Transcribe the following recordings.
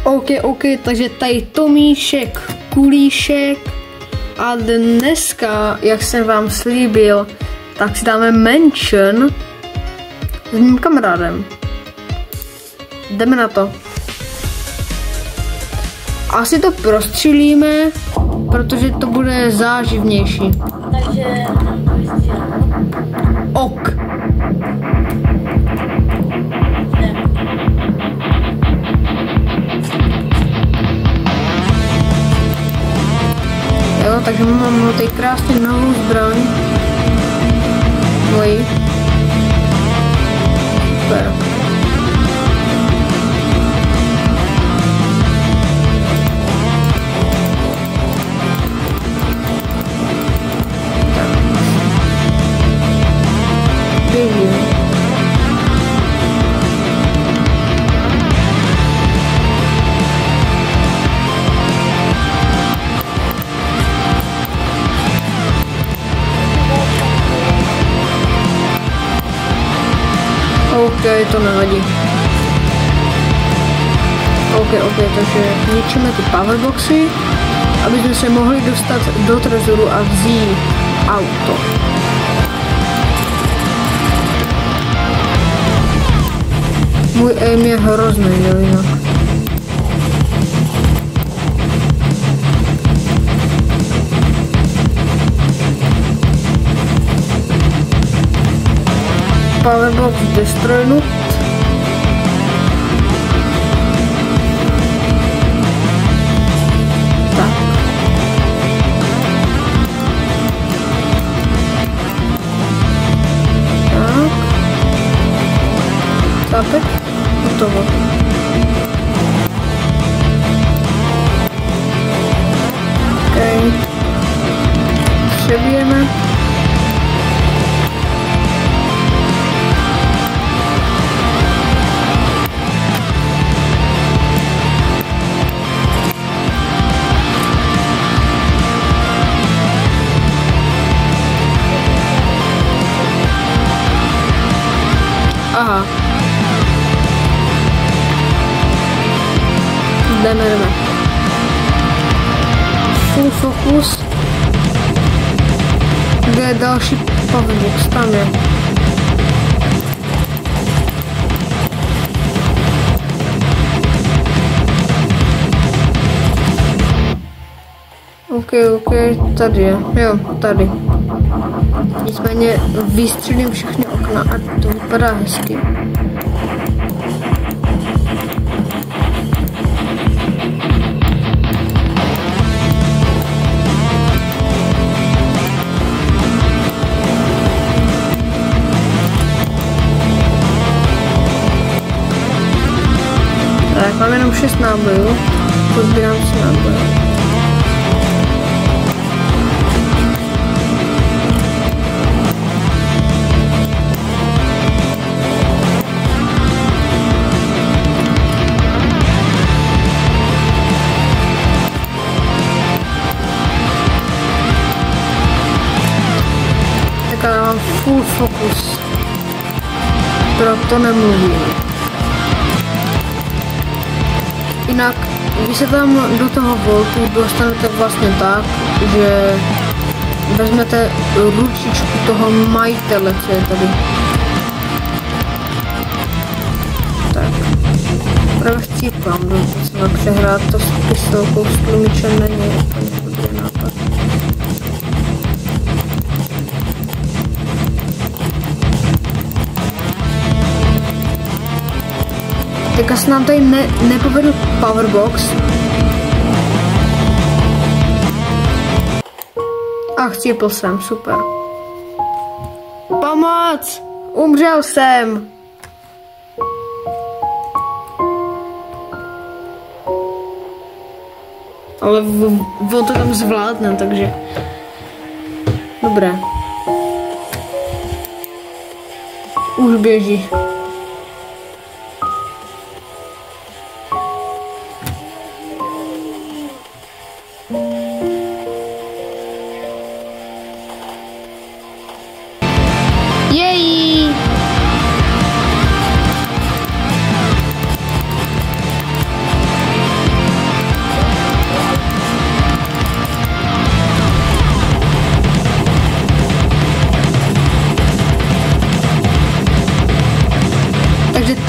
OK, takže tady Tomíšek, Kulíšek a dneska, jak jsem vám slíbil, tak si dáme mention s mým kamarádem. Jdeme na to. Asi to prostřílíme, protože to bude záživnější. Takže Ok. Jo, takže mám tady krásně novou zbraň. Moji. Super. Běžím. OK, to nevadí. OK, takže ničíme ty powerboxy, aby jsme se mohli dostat do trezoru a vzít auto. Můj aim je hrozný, jo, jinak. Powerbox destroynut. Tak. Tak. Tápek. Hotovo. OK. Přebijeme. Aha. Jdeme. Full focus. Kde je další powerbox? Tam je. OK, tady je. Jo, tady. Nicméně vystřelím všechny okna a to vypadá hezky. Tak, mám jenom 6 nábojů. Pozbírám si náboje. Tak já mám full focus. Proto nemluvím. Jinak, vy se tam do toho voltu dostanete vlastně tak, že vezmete ručičku toho majitele, co je tady. Tak. Právě chcípám, docela přehrát to s pistolkou s tlumičem není úplně dobrý nápad. Tak asi nám tady nepovedl powerbox. A chcípl jsem, super. Pomoc! Umřel jsem! Ale on to tam zvládne, takže... Dobré. Už běží. Jej!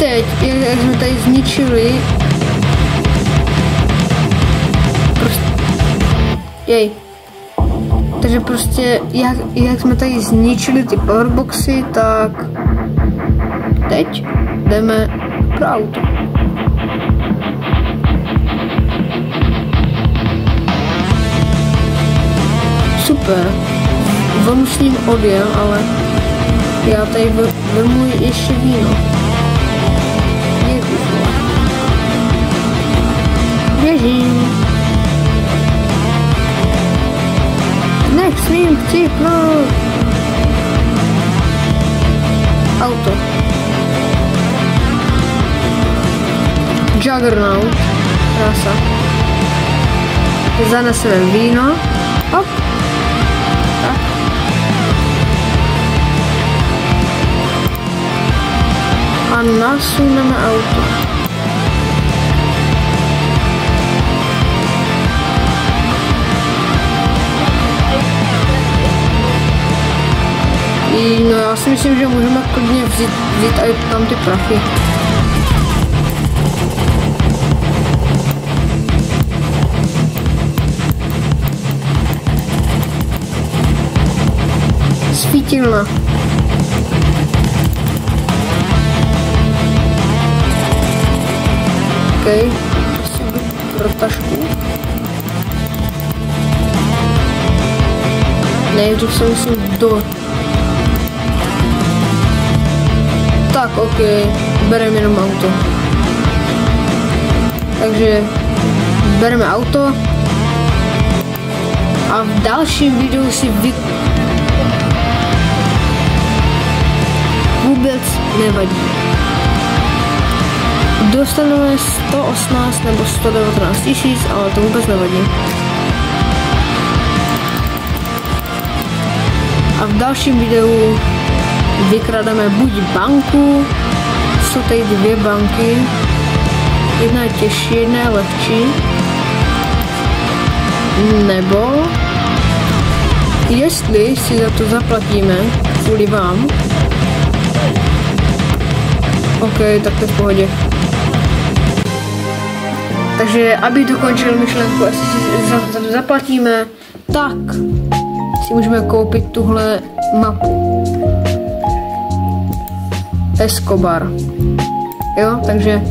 teď, jak jsme tady zničili, takže prostě, jak jsme tady zničili ty powerboxy, tak teď jdeme pro auto. Super. On s ním odjel, ale já tady vemu ještě víno. Běžím. Nesmím chcípnout. Auto. Juggernaut. Krása. Zaneseme víno. Hop. Tak. A nasuneme auto. No já si myslím, že můžeme klidně vzít i tam ty prachy. Svítilna. OK, prostě pro tašku. Nejdřív se musím Tak, OK, bereme jenom auto. Takže bereme auto a v dalším videu si vůbec nevadí. Dostaneme 118 nebo 119 tisíc, ale to vůbec nevadí. A v dalším videu vykrademe buď banku, jsou tady dvě banky, jedna je těžší, jedna je lehčí, nebo jestli si za to zaplatíme kvůli vám, OK, tak to je v pohodě. Takže aby dokončil myšlenku, jestli si za to zaplatíme, tak si můžeme koupit tuhle mapu. Escobar. Jo, takže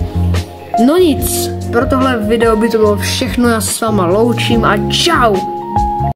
no nic, pro tohle video by to bylo všechno, já se s váma loučím a čau!